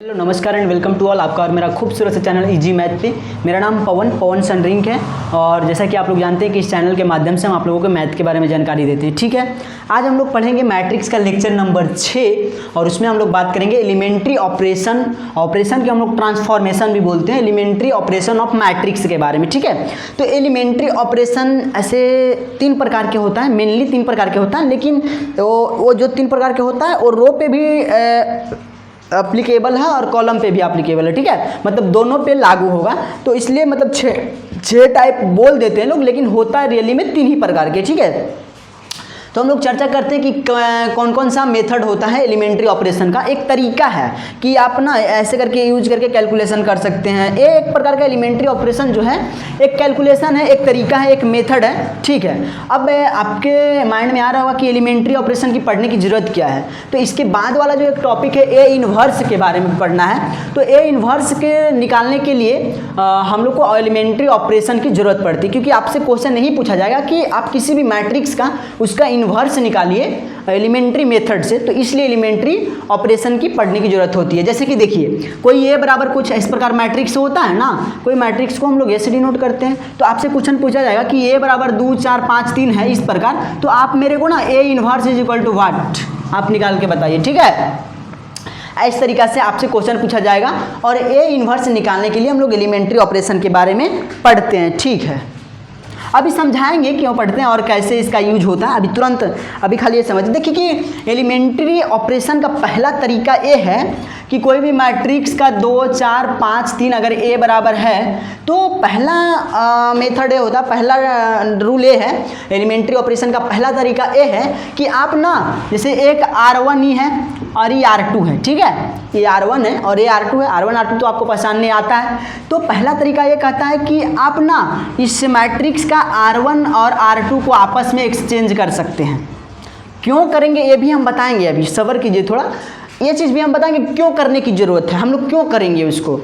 Hello नमस्कार and welcome to all. आपका और मेरा खूबसूरत सा चैनल इजी मैथ पे। मेरा नाम पवन सनरिंग है और जैसा कि आप लोग जानते हैं कि इस चैनल के माध्यम से हम आप लोगों को मैथ के बारे में जानकारी देते हैं। ठीक है, आज हम लोग पढ़ेंगे मैट्रिक्स का लेक्चर नंबर 6 और उसमें हम लोग बात करेंगे एलिमेंट्री ऑपरेशन के हम लोग ट्रांसफॉर्मेशन भी बोलते हैं, एलिमेंट्री ऑपरेशन ऑफ मैट्रिक्स के बारे में। ठीक है, तो एलिमेंट्री ऑपरेशन ऐसे 3 प्रकार के होता है, मेनली 3 प्रकार के होता है, लेकिन वो जो 3 प्रकार के होता है वो रो पे भी अप्लीकेबल है और कॉलम पे भी अप्लीकेबल है। ठीक है, मतलब दोनों पे लागू होगा, तो इसलिए मतलब 6 टाइप बोल देते हैं लोग, लेकिन होता है रियली में 3 ही प्रकार के। ठीक है, तो हम लोग चर्चा करते हैं कि कौन कौन सा मेथड होता है एलिमेंट्री ऑपरेशन का। एक तरीका है कि आप ना ऐसे करके यूज करके कैलकुलेशन कर सकते हैं। एक प्रकार का एलिमेंट्री ऑपरेशन जो है एक कैलकुलेशन है, एक तरीका है, एक मेथड है। ठीक है, अब आपके माइंड में आ रहा होगा कि एलिमेंट्री ऑपरेशन की पढ़ने की ज़रूरत क्या है। तो इसके बाद वाला जो एक टॉपिक है ए इनवर्स के बारे में पढ़ना है। तो ए इनवर्स के निकालने के लिए हम लोग को एलिमेंट्री ऑपरेशन की ज़रूरत पड़ती है, क्योंकि आपसे क्वेश्चन नहीं पूछा जाएगा कि आप किसी भी मैट्रिक्स का उसका इन्वर्स निकालिए एलिमेंट्री मेथड से, तो इसलिए एलिमेंट्री ऑपरेशन की पढ़ने की जरूरत होती है। जैसे कि देखिए, कोई ए बराबर कुछ इस प्रकार मैट्रिक्स होता है ना, कोई मैट्रिक्स को हम लोग ऐसे डिनोट करते हैं। तो आपसे क्वेश्चन पूछा जाएगा कि ए बराबर 2 4 5 3 है इस प्रकार, तो आप मेरे को ना A inverse is equal to what आप निकाल के बताइए। ठीक है, इस तरीका से आपसे क्वेश्चन पूछा जाएगा और ए इनवर्स निकालने के लिए हम लोग एलिमेंट्री ऑपरेशन के बारे में पढ़ते हैं। ठीक है, अभी समझाएंगे क्यों पढ़ते हैं और कैसे इसका यूज होता है। अभी तुरंत अभी खाली ये समझ देखिए कि एलिमेंट्री ऑपरेशन का पहला तरीका ये है कि कोई भी मैट्रिक्स का 2 4 5 3 अगर ए बराबर है तो पहला मेथड ये होता है, पहला रूल ये है एलिमेंट्री ऑपरेशन का पहला तरीका ये है कि आप ना जैसे एक R1 ही है और ये R2 है। ठीक है, ये R1 है और ये R2 है। R1 R2 तो आपको पहचानने आता है। तो पहला तरीका ये कहता है कि आप ना इस मैट्रिक्स का R1 और R2 को आपस में एक्सचेंज कर सकते हैं। क्यों करेंगे ये भी हम बताएंगे, अभी सब्र कीजिए थोड़ा, ये चीज़ भी हम बताएंगे क्यों करने की ज़रूरत है, हम लोग क्यों करेंगे उसको,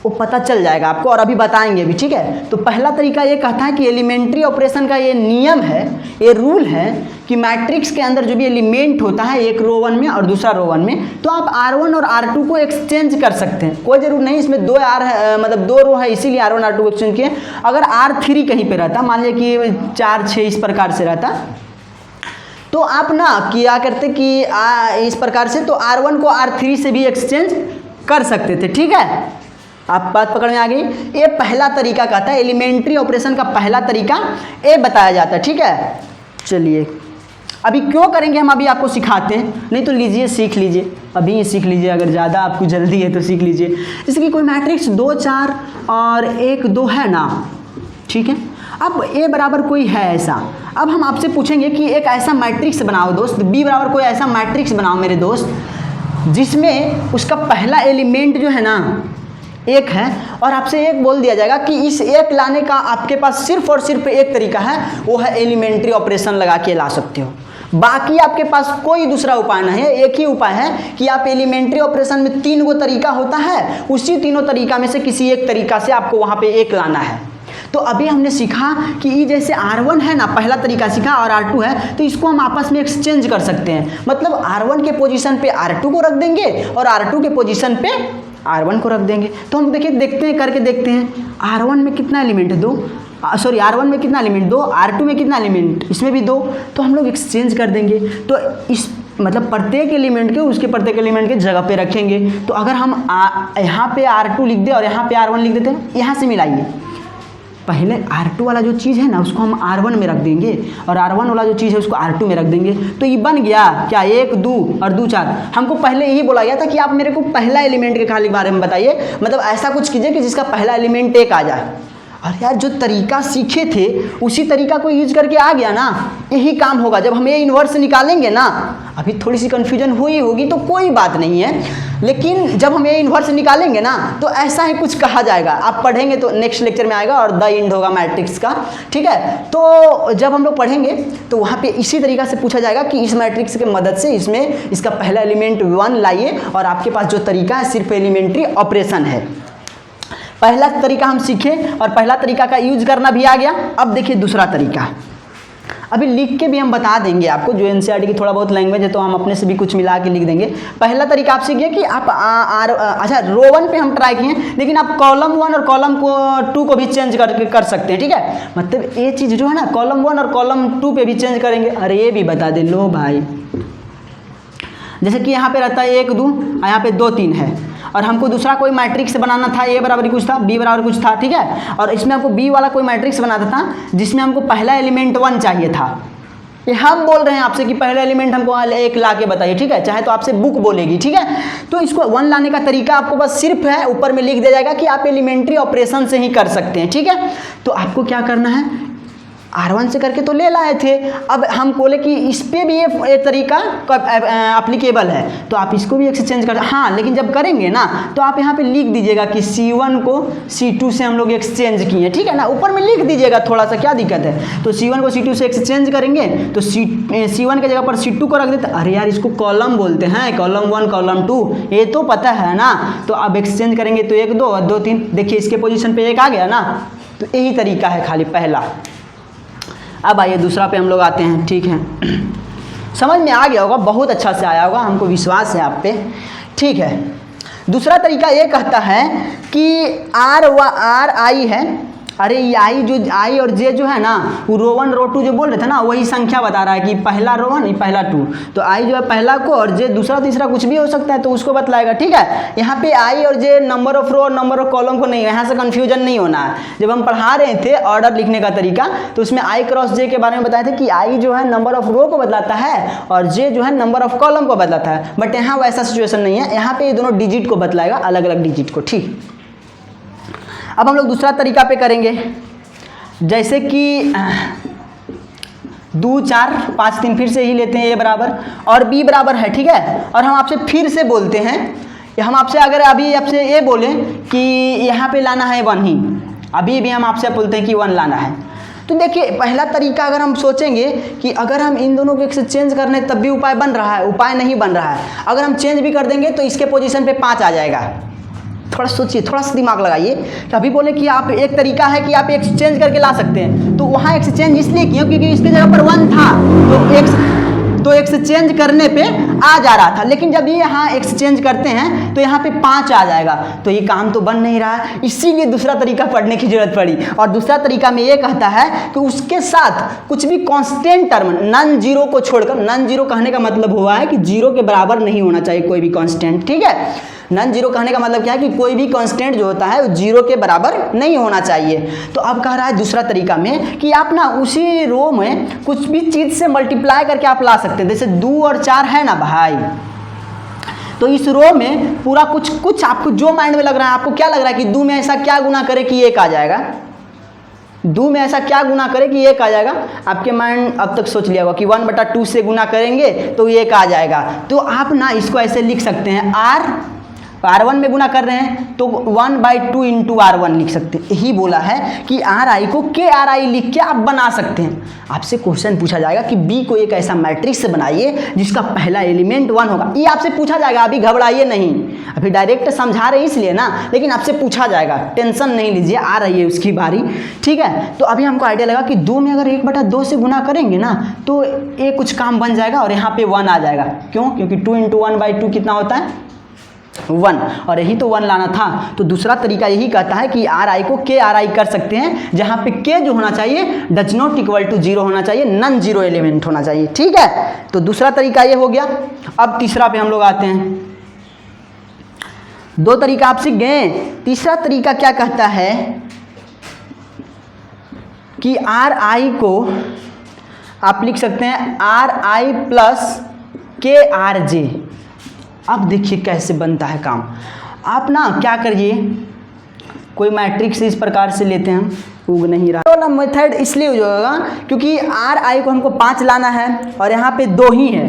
वो पता चल जाएगा आपको और अभी बताएंगे भी। ठीक है, तो पहला तरीका ये कहता है कि एलिमेंट्री ऑपरेशन का ये नियम है, ये रूल है कि मैट्रिक्स के अंदर जो भी एलिमेंट होता है, एक रो 1 में और दूसरा रो 1 में, तो आप R1 और R2 को एक्सचेंज कर सकते हैं। कोई ज़रूर नहीं, इसमें 2 मतलब 2 रो है इसीलिए R1 R2 को एक्सचेंज किए। अगर R3 कहीं पे रहता, मान लीजिए कि 4 6 इस प्रकार से रहता, तो आप ना क्या करते कि इस प्रकार से तो R1 को R3 से भी एक्सचेंज कर सकते थे। ठीक है, आप बात पकड़ में आ गई। ये पहला तरीका कहता है एलिमेंट्री ऑपरेशन का पहला तरीका ये बताया जाता है। ठीक है, चलिए अभी क्यों करेंगे हम अभी आपको सिखाते हैं, नहीं तो लीजिए सीख लीजिए, अभी सीख लीजिए, अगर ज़्यादा आपको जल्दी है तो सीख लीजिए। जैसे कि कोई मैट्रिक्स 2 4 और 1 2 है ना, ठीक है, अब ए बराबर कोई है ऐसा, अब हम आपसे पूछेंगे कि एक ऐसा मैट्रिक्स बनाओ दोस्त, बी बराबर कोई ऐसा मैट्रिक्स बनाओ मेरे दोस्त, जिसमें उसका पहला एलिमेंट जो है ना 1 है, और आपसे 1 बोल दिया जाएगा कि इस 1 लाने का आपके पास सिर्फ और सिर्फ एक तरीका है, वो है एलिमेंट्री ऑपरेशन लगा के ला सकते हो। बाकी आपके पास कोई दूसरा उपाय नहीं है, एक ही उपाय है कि आप एलिमेंट्री ऑपरेशन में 3 गो तरीका होता है, उसी तीनों तरीका में से किसी एक तरीका से आपको वहाँ पे 1 लाना है। तो अभी हमने सीखा कि ये जैसे R1 है ना, पहला तरीका सीखा, और R2 है, तो इसको हम आपस में एक्सचेंज कर सकते हैं। मतलब R1 के पोजीशन पे R2 को रख देंगे और R2 के पोजीशन पे R1 को रख देंगे। तो हम देखिए देखते हैं, करके देखते हैं। R1 में कितना एलिमेंट है 2, सॉरी R1 में कितना एलिमेंट 2, R2 में कितना एलिमेंट, इसमें भी 2, तो हम लोग एक्सचेंज कर देंगे। तो इस मतलब प्रत्येक एलिमेंट के उसके प्रत्येक एलिमेंट के जगह पे रखेंगे। तो अगर हम यहाँ पे R2 लिख दें और यहाँ पे R1 लिख देते हैं, यहाँ से मिलाइए, पहले R2 वाला जो चीज़ है ना उसको हम R1 में रख देंगे और R1 वाला जो चीज़ है उसको R2 में रख देंगे। तो ये बन गया क्या 1 2 और 2 4। हमको पहले यही बोला गया था कि आप मेरे को पहला एलिमेंट के खाली बारे में बताइए, मतलब ऐसा कुछ कीजिए कि जिसका पहला एलिमेंट 1 आ जाए। और यार जो तरीका सीखे थे उसी तरीका को यूज करके आ गया ना, यही काम होगा जब हम ये इन्वर्स निकालेंगे ना। अभी थोड़ी सी कन्फ्यूजन हुई होगी तो कोई बात नहीं है, लेकिन जब हम ये इन्वर्स निकालेंगे ना तो ऐसा ही कुछ कहा जाएगा। आप पढ़ेंगे तो नेक्स्ट लेक्चर में आएगा और द एंड होगा मैट्रिक्स का। ठीक है, तो जब हम लोग पढ़ेंगे तो वहाँ पे इसी तरीका से पूछा जाएगा कि इस मैट्रिक्स की मदद से इसमें इसका पहला एलिमेंट 1 लाइए, और आपके पास जो तरीका है सिर्फ एलिमेंट्री ऑपरेशन है। पहला तरीका हम सीखे और पहला तरीका का यूज करना भी आ गया। अब देखिए दूसरा तरीका, अभी लिख के भी हम बता देंगे आपको, जो एनसीईआरटी की थोड़ा बहुत लैंग्वेज है तो हम अपने से भी कुछ मिला के लिख देंगे। पहला तरीका आपसे ये कि आप अच्छा रो 1 पे हम ट्राई किए, लेकिन आप कॉलम 1 और कॉलम 2 को भी चेंज कर सकते हैं, ठीक है। मतलब ये चीज़ जो है ना कॉलम 1 और कॉलम 2 पे भी चेंज करेंगे। अरे ये भी बता दे लो भाई, जैसे कि यहाँ पे रहता है 1 2, यहाँ पे 2 3 है, और हमको दूसरा कोई मैट्रिक्स बनाना था, ए बराबर कुछ था, बी बराबर कुछ था, ठीक है। और इसमें हमको बी वाला कोई मैट्रिक्स बनाना था जिसमें हमको पहला एलिमेंट 1 चाहिए था। ये हम बोल रहे हैं आपसे कि पहला एलिमेंट हमको 1 ला के बताइए, ठीक है। चाहे तो आपसे बुक बोलेगी, ठीक है। तो इसको 1 लाने का तरीका आपको बस सिर्फ है, ऊपर में लिख दिया जाएगा कि आप एलिमेंट्री ऑपरेशन से ही कर सकते हैं, ठीक है। तो आपको क्या करना है, R1 से करके तो ले लाए थे, अब हम बोले कि इस पे भी ये तरीका एप्लीकेबल है, तो आप इसको भी एक्सचेंज कर, हाँ लेकिन जब करेंगे ना तो आप यहाँ पे लिख दीजिएगा कि C1 को C2 से हम लोग एक्सचेंज किए, ठीक है ना। ऊपर में लिख दीजिएगा, थोड़ा सा क्या दिक्कत है। तो C1 को C2 से एक्सचेंज करेंगे तो C1 के जगह पर C2 को रख देते। अरे यार इसको कॉलम बोलते हैं, कॉलम 1 कॉलम 2, ये तो पता है ना। तो अब एक्सचेंज करेंगे तो 1 2 और 2 3, देखिए इसके पोजीशन पे 1 आ गया ना। तो यही तरीका है खाली पहला। अब आइए दूसरा पे हम लोग आते हैं, ठीक है। समझ में आ गया होगा, बहुत अच्छा से आया होगा, हमको विश्वास है आप पे, ठीक है। दूसरा तरीका ये कहता है कि आर आई है, अरे ये आई और जे जो है ना वो रो 1 रो 2 जो बोल रहे थे ना वही संख्या बता रहा है कि पहला रो 1 पहला 2, तो आई जो है पहला को और जे दूसरा तीसरा कुछ भी हो सकता है तो उसको बतलाएगा, ठीक है। यहाँ पे आई और जे नंबर ऑफ रो और नंबर ऑफ कॉलम को नहीं, यहाँ से कन्फ्यूजन नहीं होना है। जब हम पढ़ा रहे थे ऑर्डर लिखने का तरीका तो उसमें आई क्रॉस जे के बारे में बताए थे कि आई जो है नंबर ऑफ रो को बतलाता है और जे जो है नंबर ऑफ कॉलम को बतलाता है, बट यहाँ वैसा सिचुएशन नहीं है, यहाँ पे ये दोनों डिजिट को बतलाएगा, अलग अलग डिजिट को, ठीक। अब हम लोग दूसरा तरीका पे करेंगे, जैसे कि 2 4 5 3 फिर से ही लेते हैं, ए बराबर और बी बराबर है, ठीक है। और हम आपसे फिर से बोलते हैं, हम आपसे अगर अभी आपसे ये बोले कि यहाँ पे लाना है 1 ही, अभी भी हम आपसे बोलते हैं कि 1 लाना है, तो देखिए पहला तरीका अगर हम सोचेंगे कि अगर हम इन दोनों को एक्सचेंज करने तब भी उपाय बन रहा है, उपाय नहीं बन रहा है। अगर हम चेंज भी कर देंगे तो इसके पोजीशन पे 5 आ जाएगा। थोड़ा सोचिए, थोड़ा सा दिमाग लगाइए। तो अभी बोले कि आप एक तरीका है कि आप एक्सचेंज करके ला सकते हैं, तो वहाँ एक्सचेंज इसलिए किया क्योंकि इसके जगह पर 1 था तो एक्सचेंज करने पे आ जा रहा था, लेकिन जब ये यहाँ एक्सचेंज करते हैं तो यहाँ पे 5 आ जाएगा, तो ये काम तो बन नहीं रहा है, इसीलिए दूसरा तरीका पढ़ने की जरूरत पड़ी। और दूसरा तरीका में ये कहता है कि उसके साथ कुछ भी कांस्टेंट टर्म नॉन जीरो को छोड़कर, नॉन जीरो कहने का मतलब हुआ है कि जीरो के बराबर नहीं होना चाहिए कोई भी कांस्टेंट, ठीक है। नॉन जीरो कहने का मतलब क्या है कि कोई भी कांस्टेंट जो होता है वो जीरो के बराबर नहीं होना चाहिए। तो अब कह रहा है दूसरा तरीका में कि आप ना उसी रो में कुछ भी चीज़ से मल्टीप्लाई करके आप ला सकते हैं, जैसे 2 और 4 है ना भाई, तो इस रो में पूरा कुछ आपको जो माइंड में लग रहा है, आपको क्या लग रहा है कि 2 में ऐसा क्या गुना करे कि 1 आ जाएगा, 2 में ऐसा क्या गुना करे कि 1 आ जाएगा। आपके माइंड अब तक सोच लिया होगा कि 1/2 से गुना करेंगे तो 1 आ जाएगा। तो आप ना इसको ऐसे लिख सकते हैं, R1 में गुना कर रहे हैं तो 1/2 इंटू R1 लिख सकते हैं। यही बोला है कि RI को KRI लिख के आप बना सकते हैं। आपसे क्वेश्चन पूछा जाएगा कि B को एक ऐसा मैट्रिक्स बनाइए जिसका पहला एलिमेंट 1 होगा, ये आपसे पूछा जाएगा, अभी घबराइए नहीं, अभी डायरेक्ट समझा रहे इसलिए ना, लेकिन आपसे पूछा जाएगा, टेंशन नहीं लीजिए, आ रही है उसकी बारी, ठीक है। तो अभी हमको आइडिया लगा कि 2 में अगर 1/2 से गुना करेंगे ना तो ये कुछ काम बन जाएगा और यहाँ पे 1 आ जाएगा। क्यों? क्योंकि 2 इंटू 1/2 कितना होता है 1, और यही तो 1 लाना था। तो दूसरा तरीका यही कहता है कि RI को KRI कर सकते हैं, जहां पे K जो होना चाहिए डज नॉट इक्वल टू 0 होना चाहिए, नॉन जीरो एलिमेंट होना चाहिए, ठीक है। तो दूसरा तरीका ये हो गया। अब तीसरा पे हम लोग आते हैं। 2 तरीका आप सीख गए, तीसरा तरीका क्या कहता है कि RI को आप लिख सकते हैं RI प्लस KRJ। अब देखिए कैसे बनता है काम। आप ना क्या करिए, कोई मैट्रिक्स इस प्रकार से लेते हैं, उग नहीं रहा, तो मेथड इसलिए हो जाएगा क्योंकि RI को हमको 5 लाना है और यहाँ पे 2 ही है।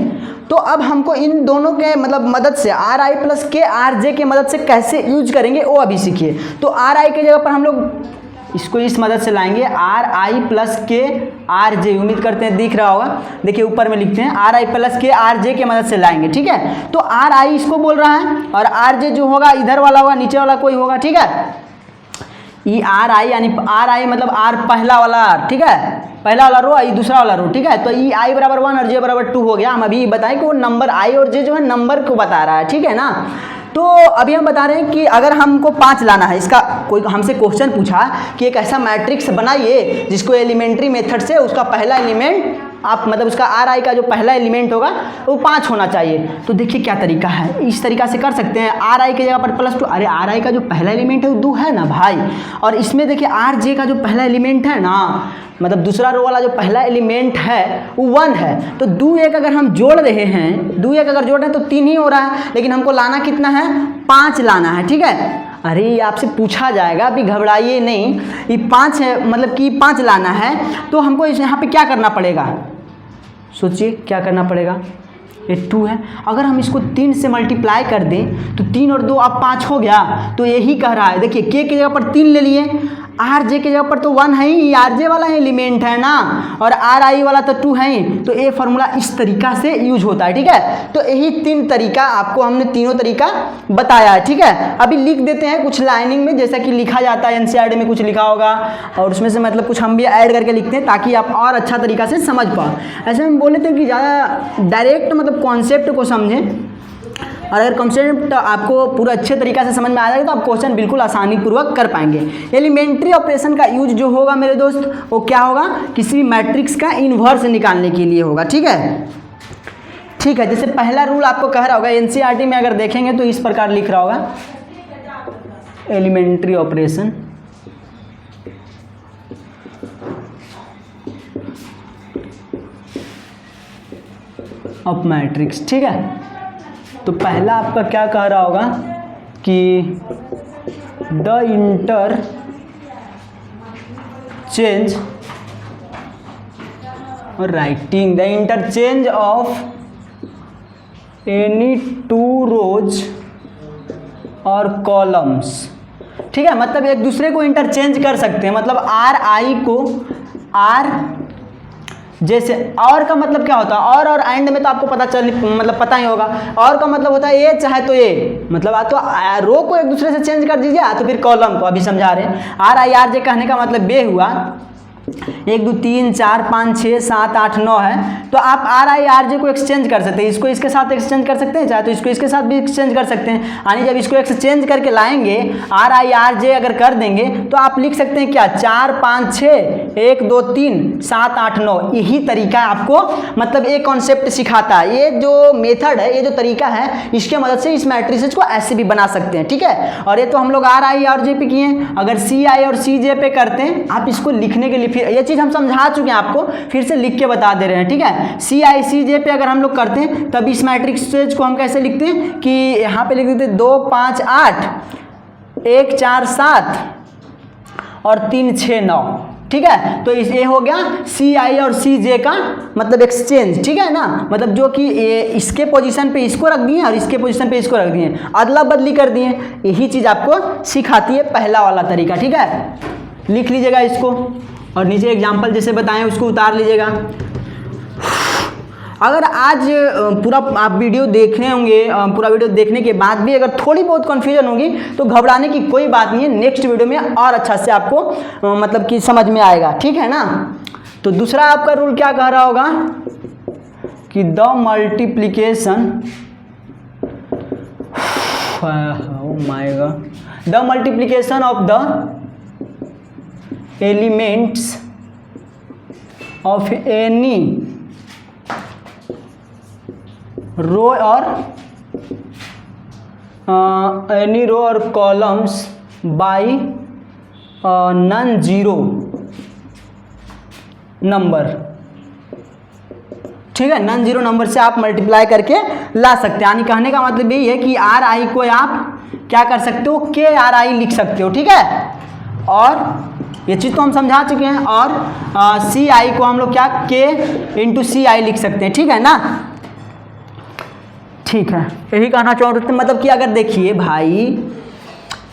तो अब हमको इन दोनों के मतलब मदद से RI प्लस KRJ के मदद से कैसे यूज करेंगे वो अभी सीखिए। तो RI के जगह पर हम लोग इसको इस मदद से लाएंगे, RI प्लस KRJ, उम्मीद करते हैं दिख रहा होगा, देखिए ऊपर में लिखते हैं RI प्लस KRJ के मदद से लाएंगे, ठीक है। तो RI इसको बोल रहा है और RJ जो होगा इधर वाला होगा, नीचे वाला कोई होगा, ठीक है। ई आर आई यानी आर आई मतलब आर पहला वाला आर, ठीक है, पहला वाला रो आई दूसरा वाला रो, ठीक है। तो ई आई बराबर 1 और जे बराबर 2 हो गया। हम अभी बताएं कि वो नंबर आई और जे जो है नंबर को बता रहा है, ठीक है ना। तो अभी हम बता रहे हैं कि अगर हमको 5 लाना है, इसका कोई हमसे क्वेश्चन पूछा कि एक ऐसा मैट्रिक्स बनाइए जिसको एलिमेंट्री मेथड से उसका पहला एलिमेंट आप मतलब उसका आर आई का जो पहला एलिमेंट होगा वो 5 होना चाहिए। तो देखिए क्या तरीका है, इस तरीका से कर सकते हैं। आर आई की जगह पर +2, अरे आर आई का जो पहला एलिमेंट है वो 2 है ना भाई, और इसमें देखिए आर जे का जो पहला एलिमेंट है ना, मतलब दूसरा रो वाला जो पहला एलिमेंट है वो 1 है। तो 2 1 अगर हम जोड़ रहे हैं, 2 1 अगर जोड़ रहे हैं तो 3 ही हो रहा है, लेकिन हमको लाना कितना है, 5 लाना है, ठीक है। अरे ये आपसे पूछा जाएगा, अभी घबराइए नहीं, ये 5 है मतलब कि 5 लाना है, तो हमको यहाँ पे क्या करना पड़ेगा, सोचिए क्या करना पड़ेगा। ये 2 है, अगर हम इसको 3 से मल्टीप्लाई कर दें तो 3 और 2 अब 5 हो गया। तो यही कह रहा है, देखिए के की जगह पर 3 ले लिए, आर जे की जगह पर तो 1 है ही, आर जे वाला एलिमेंट है ना, और आर आई वाला तो 2 है ही। तो ये फार्मूला इस तरीका से यूज होता है, ठीक है। तो यही 3 तरीका आपको हमने तीनों तरीका बताया है, ठीक है। अभी लिख देते हैं कुछ लाइनिंग में, जैसा कि लिखा जाता है एनसीईआरटी में कुछ लिखा होगा, और उसमें से मतलब कुछ हम भी ऐड करके लिखते हैं ताकि आप और अच्छा तरीका से समझ पाओ। ऐसे हम बोले थे कि ज़्यादा डायरेक्ट मतलब कॉन्सेप्ट को समझें, और अगर कॉन्सेप्ट आपको पूरा अच्छे तरीक़े से समझ में आ जाएगा तो आप क्वेश्चन बिल्कुल आसानी पूर्वक कर पाएंगे। एलिमेंट्री ऑपरेशन का यूज जो होगा मेरे दोस्त वो क्या होगा, किसी भी मैट्रिक्स का इन्वर्स निकालने के लिए होगा, ठीक है। ठीक है, जैसे पहला रूल आपको कह रहा होगा, एनसीईआरटी में अगर देखेंगे तो इस प्रकार लिख रहा होगा, एलिमेंट्री ऑपरेशन ऑफ मैट्रिक्स, ठीक है। तो पहला आपका क्या कह रहा होगा कि द इंटरचेंज और writing the interchange of any 2 रोज और कॉलम्स, ठीक है। मतलब एक दूसरे को इंटरचेंज कर सकते हैं, मतलब आर आई को आर जैसे, और का मतलब क्या होता है, और एंड में तो आपको पता ही होगा। और का मतलब होता है ये चाहे तो ये, मतलब आप तो रो को एक दूसरे से चेंज कर दीजिए, तो फिर कॉलम को अभी समझा रहे हैं। आर आई आर जे कहने का मतलब ये हुआ 1 2 3 4 5 6 7 8 9 है, तो आप आर आई आर जे को एक्सचेंज कर सकते हैं, इसको इसके साथ एक्सचेंज कर सकते हैं, चाहे तो इसको इसके साथ भी एक्सचेंज कर सकते हैं। यानी जब इसको एक्सचेंज करके लाएंगे, आर आई आर जे अगर कर देंगे तो आप लिख सकते हैं क्या, 4 5 6 1 2 3 7 8 9। यही तरीका आपको मतलब एक कॉन्सेप्ट सिखाता है। ये जो मेथड है, ये जो तरीका है, इसके मदद से इस मैट्रिसेस को ऐसे भी बना सकते हैं, ठीक है। और ये तो हम लोग आर आई आर जे पे किए हैं, अगर सी आई और सी जे पे करते हैं, आप इसको लिखने के लिए फिर ये चीज़ हम समझा चुके हैं आपको, फिर से लिख के बता दे रहे हैं, ठीक है। सी आई सी जे पे अगर हम लोग करते हैं तब इस मैट्रिक्स को हम कैसे लिखते हैं कि यहाँ पे लिख देते हैं 2 5 8 1 4 7 और 3 6 9, ठीक है। तो ये हो गया सी आई और सी जे का मतलब एक्सचेंज, ठीक है ना। मतलब जो कि इसके पोजीशन पे इसको रख दिए और इसके पोजीशन पे इसको रख दिए, अदला बदली कर दिए। यही चीज़ आपको सिखाती है पहला वाला तरीका, ठीक है। लिख लीजिएगा इसको, और नीचे एग्जाम्पल जैसे बताएं उसको उतार लीजिएगा। अगर आज पूरा आप वीडियो देख रहे होंगे, पूरा वीडियो देखने के बाद भी अगर थोड़ी बहुत कन्फ्यूजन होगी तो घबराने की कोई बात नहीं है, नेक्स्ट वीडियो में और अच्छा से आपको मतलब कि समझ में आएगा, ठीक है ना। तो दूसरा आपका रूल क्या कह रहा होगा कि the multiplication, oh my god, the multiplication of the elements of any row और एनी रो और columns by non zero number, ठीक है। नॉन जीरो नंबर से आप मल्टीप्लाई करके ला सकते हैं। यानी कहने का मतलब यही है कि आर आई को आप क्या कर सकते हो, के आर आई लिख सकते हो, ठीक है। और ये चीज़ तो हम समझा चुके हैं। और सी आई को हम लोग क्या, के इंटू सी आई लिख सकते हैं, ठीक है ना। ठीक है, यही कहना चाह रहे थे। मतलब कि अगर देखिए भाई,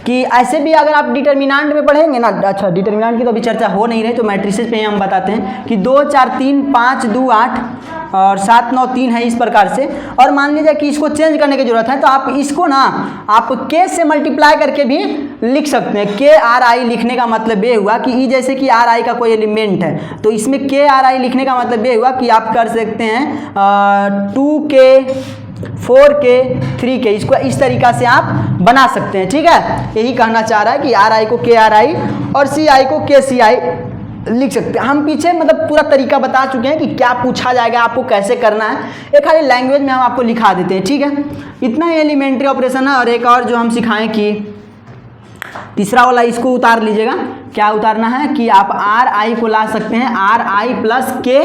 कि ऐसे भी अगर आप डिटर्मिनेंट में पढ़ेंगे ना, अच्छा डिटर्मिनेंट की तो अभी चर्चा हो नहीं रही, तो मैट्रिसेस पे हम बताते हैं कि 2 4 3 5 2 8 और 7 9 3 है इस प्रकार से। और मान लीजिए कि इसको चेंज करने की जरूरत है तो आप इसको ना आप के से मल्टीप्लाई करके भी लिख सकते हैं। के आर आई लिखने का मतलब ये हुआ कि ई जैसे कि आर आई का कोई एलिमेंट है तो इसमें के आर आई लिखने का मतलब ये हुआ कि आप कर सकते हैं 2k 4k 3k, इसको इस तरीका से आप बना सकते हैं। ठीक है, यही कहना चाह रहा है कि आर आई को के आर आई और सी आई को के सी आई लिख सकते हैं। हम पीछे मतलब पूरा तरीका बता चुके हैं कि क्या पूछा जाएगा, आपको कैसे करना है, एक खाली लैंग्वेज में हम आपको लिखा देते हैं। ठीक है, इतना एलिमेंट्री ऑपरेशन है। और एक और जो हम सिखाएं कि तीसरा वाला इसको उतार लीजिएगा। क्या उतारना है कि आप आर आई को ला सकते हैं आर आई प्लस के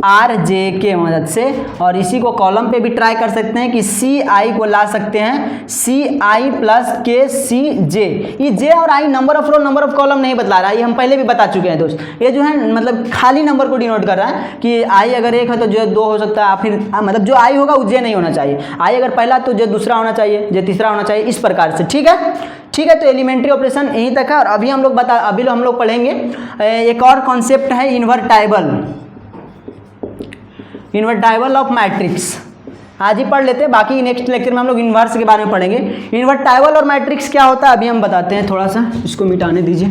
आर जे के मदद से, और इसी को कॉलम पे भी ट्राई कर सकते हैं कि सी आई को ला सकते हैं सी आई प्लस के सी जे। ये जे और I number of row number of column नहीं बतला रहा है, ये हम पहले भी बता चुके हैं दोस्त। ये जो है मतलब खाली नंबर को डिनोट कर रहा है कि आई अगर 1 है तो जो 2 हो सकता है, फिर मतलब जो आई होगा वो जे नहीं होना चाहिए, आई अगर पहला तो जो दूसरा होना चाहिए, जो तीसरा होना चाहिए, इस प्रकार से। ठीक है, ठीक है, तो एलिमेंट्री ऑपरेशन यहीं तक है। और अभी हम लोग पढ़ेंगे एक और कॉन्सेप्ट है इन्वर्टाइबल ऑफ मैट्रिक्स। आज ही पढ़ लेते हैं, बाकी नेक्स्ट लेक्चर में हम लोग इन्वर्स के बारे में पढ़ेंगे। इन्वर्टाइबल और मैट्रिक्स क्या होता है अभी हम बताते हैं, थोड़ा सा इसको मिटाने दीजिए।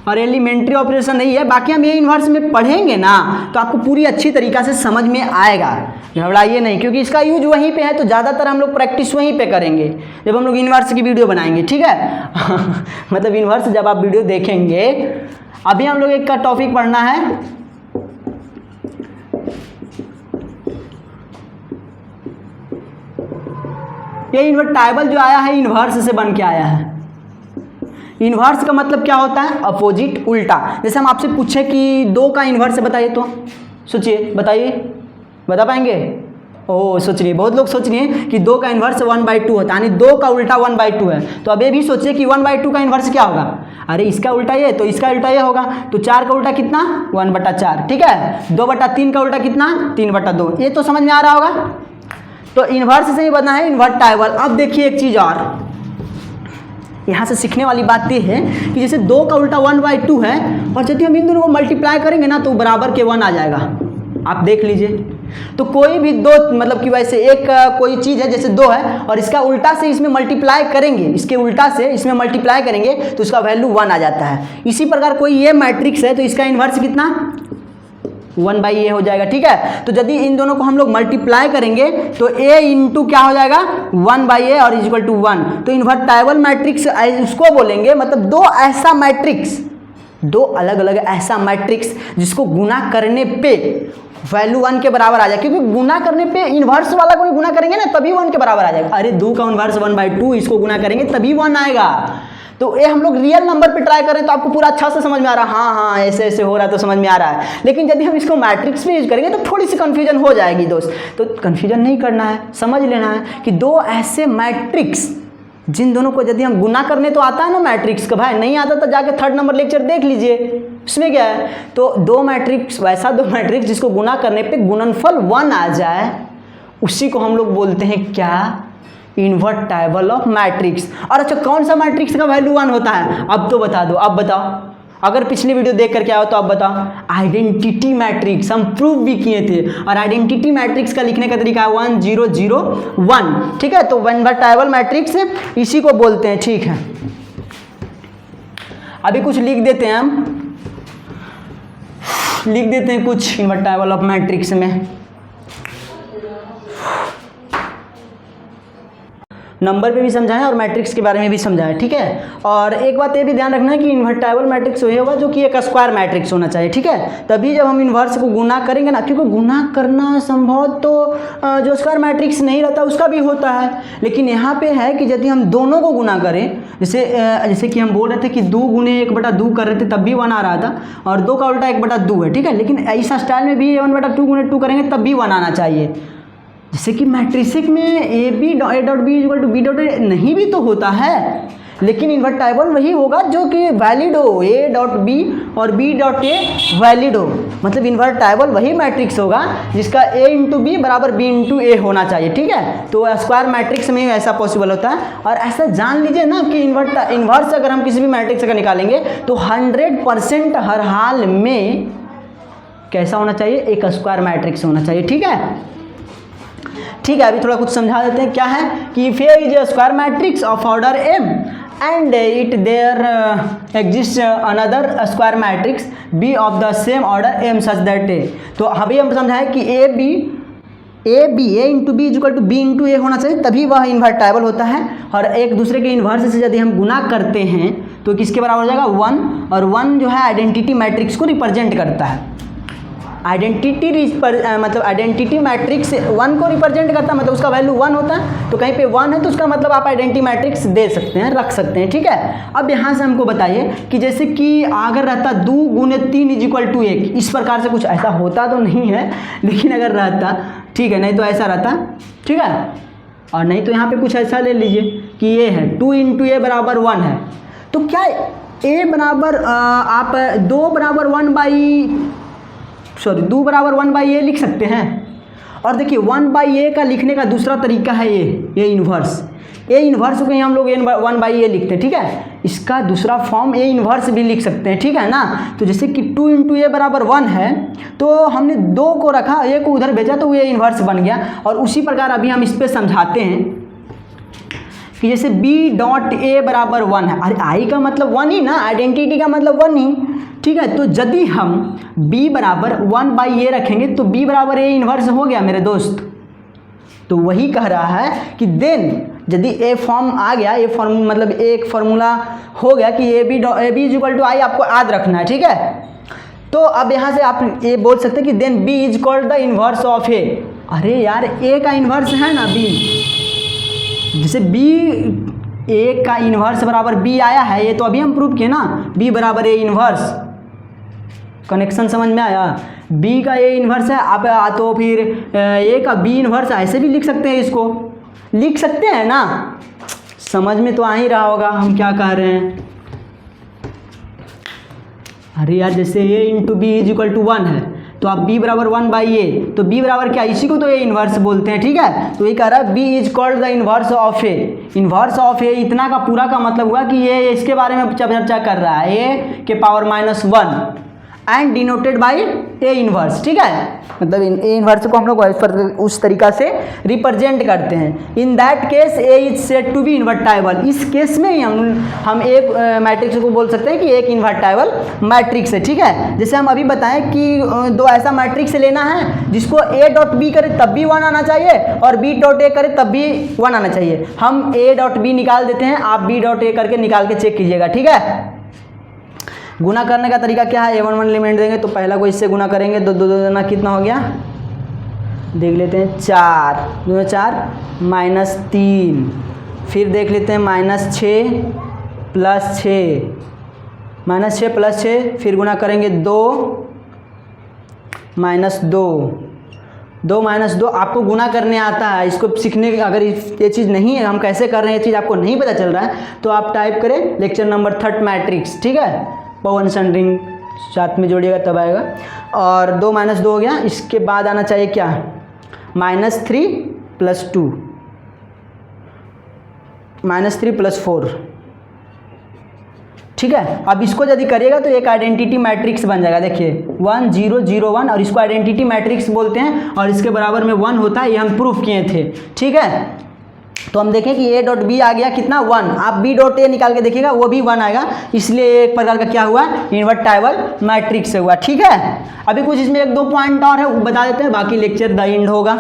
और एलिमेंट्री ऑपरेशन नहीं है, बाकी हम ये इन्वर्स में पढ़ेंगे ना तो आपको पूरी अच्छी तरीक़ा से समझ में आएगा, घबराइए नहीं, क्योंकि इसका यूज वहीं पे है तो ज़्यादातर हम लोग प्रैक्टिस वहीं पे करेंगे जब हम लोग इन्वर्स की वीडियो बनाएंगे। ठीक है मतलब इन्वर्स जब आप वीडियो देखेंगे। अभी हम लोग एक का टॉपिक पढ़ना है ये इन्वर्टाइबल जो आया है इन्वर्स से बन के आया है। इन्वर्स का मतलब क्या होता है, अपोजिट, उल्टा। जैसे हम आपसे पूछे कि 2 का इन्वर्स बताइए तो सोचिए, बताइए, बता पाएंगे? ओह सोच रही है, बहुत लोग सोच रहे हैं कि 2 का इन्वर्स 1/2 होता है, यानी 2 का उल्टा 1/2 है। तो अब ये भी सोचिए कि 1/2 का इन्वर्स क्या होगा, अरे इसका उल्टा ये तो इसका उल्टा ये होगा, तो 4 का उल्टा कितना 1/4। ठीक है, 2/3 का उल्टा कितना 3/2। ये तो समझ में आ रहा होगा। तो इन्वर्स से ही बना है इन्वर्टाइबल। अब देखिए एक चीज़ और यहाँ से सीखने वाली बात ये है कि जैसे 2 का उल्टा 1/2 है और यदि हम इन दोनों को मल्टीप्लाई करेंगे ना तो बराबर के 1 आ जाएगा। आप देख लीजिए, तो कोई भी 2 मतलब कि वैसे एक कोई चीज़ है जैसे 2 है और इसका उल्टा से इसमें मल्टीप्लाई करेंगे, इसके उल्टा से इसमें मल्टीप्लाई करेंगे तो इसका वैल्यू 1 आ जाता है। इसी प्रकार कोई ये मैट्रिक्स है तो इसका इन्वर्स कितना 1/a हो जाएगा। ठीक है, तो यदि इन दोनों को हम लोग मल्टीप्लाई करेंगे तो a इंटू क्या हो जाएगा 1/a और इक्वल टू 1। तो इन्वर्टाइबल मैट्रिक्स उसको बोलेंगे, मतलब 2 ऐसा मैट्रिक्स, 2 अलग अलग ऐसा मैट्रिक्स जिसको गुना करने पे वैल्यू 1 के बराबर आ जाए, क्योंकि गुना करने पे इन्वर्स वाला को गुना करेंगे ना तभी 1 के बराबर आ जाएगा। अरे 2 का इन्वर्स 1/2, इसको गुना करेंगे तभी 1 आएगा। तो ये हम लोग रियल नंबर पे ट्राई करें तो आपको पूरा अच्छा से समझ में आ रहा है, हाँ ऐसे ऐसे हो रहा है तो समझ में आ रहा है। लेकिन यदि हम इसको मैट्रिक्स में यूज करेंगे तो थोड़ी सी कन्फ्यूजन हो जाएगी दोस्त। तो कन्फ्यूजन नहीं करना है, समझ लेना है कि 2 ऐसे मैट्रिक्स जिन दोनों को यदि हम गुना करने तो आता है ना मैट्रिक्स का, भाई नहीं आता तो जाके 3rd नंबर लेक्चर देख लीजिए, उसमें क्या है। तो 2 मैट्रिक्स, वैसा 2 मैट्रिक्स जिसको गुना करने पे गुणनफल 1 आ जाए, उसी को हम लोग बोलते हैं क्या, इन्वर्टाइबल ऑफ मैट्रिक्स। और अच्छा कौन सा मैट्रिक्स का वैल्यू 1 होता है, अब तो बता दो, अब बताओ। अगर पिछली वीडियो देख करके आओ तो अब बताओ, आइडेंटिटी मैट्रिक्स हम प्रूव भी किए थे। और आइडेंटिटी मैट्रिक्स का लिखने का तरीका है 1 0 0 1। ठीक है, तो इन्वर्टाइबल मैट्रिक्स इसी को बोलते हैं। ठीक है, अभी कुछ लिख देते हैं, हम लिख देते हैं कुछ इन्वर्टाइबल ऑफ मैट्रिक्स में। नंबर पे भी समझाएं और मैट्रिक्स के बारे में भी समझाएं। ठीक है, और एक बात ये भी ध्यान रखना है कि इन्वर्टाइबल मैट्रिक्स वही होगा जो कि एक स्क्वायर मैट्रिक्स होना चाहिए। ठीक है, तभी जब हम इन्वर्स को गुना करेंगे ना, क्योंकि गुना करना संभव तो जो स्क्वायर मैट्रिक्स नहीं रहता उसका भी होता है, लेकिन यहाँ पे है कि यदि हम दोनों को गुना करें, जैसे कि हम बोल रहे थे कि 2 गुने 1/2 कर रहे थे तब भी 1 आ रहा था, और 2 का उल्टा 1/2 है। ठीक है, लेकिन ऐसा स्टाइल में भी 1/2 गुने 2 करेंगे तब भी 1 आना चाहिए। जैसे कि मैट्रिक्स में a dot b equal to b dot a नहीं भी तो होता है, लेकिन इन्वर्टाइबल वही होगा जो कि वैलिड हो, ए डॉट बी और बी डॉट ए वैलिड हो। मतलब इन्वर्टाइबल वही मैट्रिक्स होगा जिसका ए इंटू बी बराबर बी इंटू ए होना चाहिए, ठीक है। तो स्क्वायर मैट्रिक्स में ऐसा पॉसिबल होता है। और ऐसा जान लीजिए ना कि इन्वर्स अगर हम किसी भी मैट्रिक्स का निकालेंगे तो 100% हर हाल में कैसा होना चाहिए, एक स्क्वायर मैट्रिक्स होना चाहिए, ठीक है। ठीक है, अभी थोड़ा कुछ समझा देते हैं। क्या है कि if A is a square matrix of order M and it there exist another square matrix B of the same order M such that A. तो अभी हम समझाए कि A into B equal to B into A होना चाहिए, तभी वह इन्वर्टाइबल होता है। और एक दूसरे के इन्वर्स से यदि हम गुना करते हैं तो किसके बराबर हो जाएगा, 1। और 1 जो है आइडेंटिटी मैट्रिक्स को रिप्रेजेंट करता है। मतलब आइडेंटिटी मैट्रिक्स 1 को रिप्रेजेंट करता है, मतलब उसका वैल्यू 1 होता है। तो कहीं पे 1 है तो उसका मतलब आप आइडेंटिटी मैट्रिक्स दे सकते हैं, रख सकते हैं, ठीक है। अब यहाँ से हमको बताइए कि जैसे कि अगर रहता 2 गुने 3 इज इक्वल टू 1, इस प्रकार से कुछ ऐसा होता तो नहीं है, लेकिन अगर रहता, ठीक है, नहीं तो ऐसा रहता, ठीक है। और नहीं तो यहाँ पे कुछ ऐसा ले लीजिए कि ये है 2 इंटू ए बराबर 1 है। तो क्या ए बराबर आप 2 बराबर 2 बराबर 1/a लिख सकते हैं। और देखिए 1/a का लिखने का दूसरा तरीका है ए इन्वर्स। ए इन्वर्स को हम लोग 1/a लिखते हैं, ठीक है। इसका दूसरा फॉर्म ए इन्वर्स भी लिख सकते हैं, ठीक है ना। तो जैसे कि 2 इंटू ए बराबर 1 है, तो हमने 2 को रखा, ए को उधर भेजा, तो ए इन्वर्स बन गया। और उसी प्रकार अभी हम इस पर समझाते हैं कि जैसे b डॉट ए बराबर 1 है। अरे आई का मतलब 1 ही ना, आइडेंटिटी का मतलब 1 ही, ठीक है। तो यदि हम b बराबर 1/a रखेंगे तो b बराबर a इन्वर्स हो गया मेरे दोस्त। तो वही कह रहा है कि देन यदि ए फॉर्म आ गया, ए फॉर्म मतलब एक फार्मूला हो गया कि ए बी इक्वल टू आई, आपको याद रखना है, ठीक है। तो अब यहाँ से आप ये बोल सकते हैं कि then b is called the inverse of A. अरे यार a का इन्वर्स है ना b, जैसे b a का इन्वर्स बराबर b आया है, ये तो अभी हम प्रूव किए ना, b बराबर a इन्वर्स। कनेक्शन समझ में आया। b का a इन्वर्स है, आप तो फिर a का b इन्वर्स ऐसे भी लिख सकते हैं, इसको लिख सकते हैं ना। समझ में तो आ ही रहा होगा हम क्या कह रहे हैं। अरे यार जैसे a into B is equal to 1 है, तो आप b बराबर 1/a, तो b बराबर क्या, इसी को तो a इन्वर्स बोलते हैं, ठीक है। तो ये कह रहा है b is called the inverse of a। Inverse of a इतना का पूरा का मतलब हुआ कि ये इसके बारे में चर्चा कर रहा है, a के power -1 and denoted by A inverse, ठीक है। मतलब ए इन्वर्स को हम लोग उस तरीका से रिप्रेजेंट करते हैं। In that case A is said to be invertible. इस केस में ही हम एक मैट्रिक्स को बोल सकते हैं कि एक इन्वर्टाइबल मैट्रिक्स है, ठीक है। जैसे हम अभी बताएं कि दो ऐसा मैट्रिक्स लेना है जिसको ए डॉट बी करे तब भी 1 आना चाहिए और बी डॉट ए करे तब भी 1 आना चाहिए। हम ए डॉट बी निकाल देते हैं, आप बी डॉट ए करके निकाल के चेक कीजिएगा, ठीक है। गुना करने का तरीका क्या है, a1 एलिमेंट देंगे तो पहला को इससे गुना करेंगे, 2 2 दूना कितना हो गया, देख लेते हैं 4 2 4 -3, फिर देख लेते हैं -6 + 6 -6 फिर गुना करेंगे 2 -2 आपको गुना करने आता है, इसको सीखने अगर ये चीज़ नहीं है, हम कैसे कर रहे हैं ये चीज़ आपको नहीं पता चल रहा है, तो आप टाइप करें लेक्चर नंबर 3 मैट्रिक्स, ठीक है। पवन संडरिंग साथ में जोड़िएगा तब आएगा। और 2 -2 हो गया, इसके बाद आना चाहिए क्या, -3 + 2 -3 + 4, ठीक है। अब इसको यदि करिएगा तो एक आइडेंटिटी मैट्रिक्स बन जाएगा। देखिए 1 0 0 1 और इसको आइडेंटिटी मैट्रिक्स बोलते हैं और इसके बराबर में 1 होता है, ये हम प्रूफ किए थे, ठीक है। तो हम देखें कि a डॉट बी आ गया कितना 1, आप b डॉट ए निकाल के देखिएगा वो भी 1 आएगा, इसलिए एक प्रकार का क्या हुआ, इन्वर्टाइबल मैट्रिक्स हुआ, ठीक है। अभी कुछ इसमें 1 2 पॉइंट और है वो बता देते हैं, बाकी लेक्चर द एंड होगा।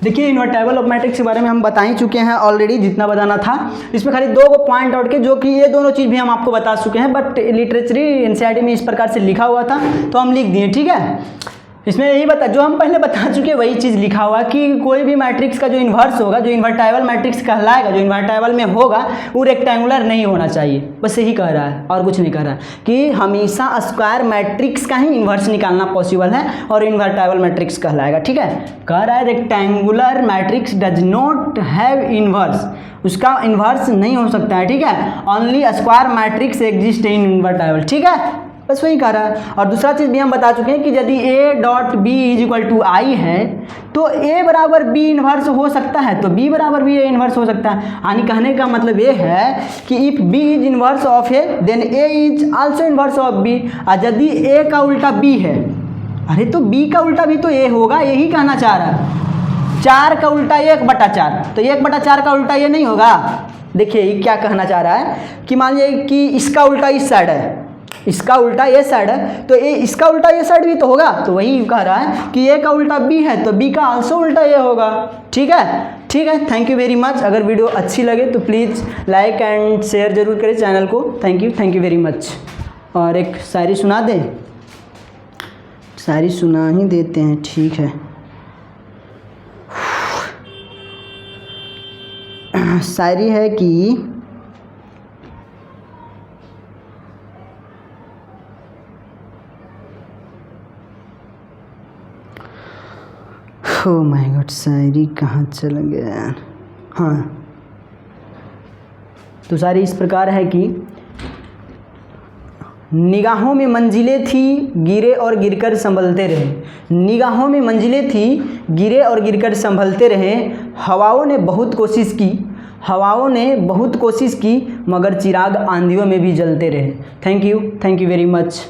देखिए इन्वर्टाइबल ऑफ मैट्रिक्स के बारे में हम बता ही चुके हैं ऑलरेडी, जितना बताना था। इसमें खाली 2 पॉइंट आउट के, जो कि ये दोनों चीज़ भी हम आपको बता चुके हैं, बट लिटरेचरी एनसीईआरटी में इस प्रकार से लिखा हुआ था तो हम लिख दिए, ठीक है। इसमें यही जो हम पहले बता चुके वही चीज़ लिखा हुआ कि कोई भी मैट्रिक्स का जो इन्वर्स होगा, जो इन्वर्टाइबल मैट्रिक्स कहलाएगा, जो इन्वर्टाइबल में होगा वो रेक्टेंगुलर नहीं होना चाहिए। बस यही कह रहा है और कुछ नहीं कह रहा है कि हमेशा स्क्वायर मैट्रिक्स का ही इन्वर्स निकालना पॉसिबल है और इन्वर्टाइबल मैट्रिक्स कहलाएगा। ठीक है, कह रहा है rectangular matrix does not have inverse, उसका इन्वर्स नहीं हो सकता है। ठीक है, only square matrix exist in invertible. ठीक है, बस वही कह रहा है। और दूसरा चीज़ भी हम बता चुके हैं कि यदि a dot B is equal to I है तो a बराबर b इन्वर्स हो सकता है, तो b बराबर भी a इन्वर्स हो सकता है। यानी कहने का मतलब ये है कि if b is inverse of a then a is also inverse of b। और यदि a का उल्टा b है, अरे तो b का उल्टा भी तो a होगा, यही कहना चाह रहा है। 4 का उल्टा 1/4, तो 1/4 का उल्टा ये नहीं होगा। देखिए ये क्या कहना चाह रहा है कि मान लीजिए कि इसका उल्टा इस साइड है, इसका उल्टा ये साइड है, तो ये इसका उल्टा ये साइड भी तो होगा। तो वही कह रहा है कि ए का उल्टा बी है तो बी का आंसर उल्टा ये होगा। ठीक है, थैंक यू वेरी मच। अगर वीडियो अच्छी लगे तो प्लीज़ लाइक एंड शेयर जरूर करें चैनल को। Thank you very much. और एक शायरी सुना दें, शायरी सुना ही देते हैं। ठीक है, शायरी है कि ओह माय गॉड, शायरी कहाँ चल गया। हाँ, तो शायरी इस प्रकार है कि निगाहों में मंजिलें थी गिरे और गिरकर संभलते रहे, निगाहों में मंजिलें थी गिरे और गिरकर संभलते रहे, हवाओं ने बहुत कोशिश की, हवाओं ने बहुत कोशिश की मगर चिराग आंधियों में भी जलते रहे। Thank you very much.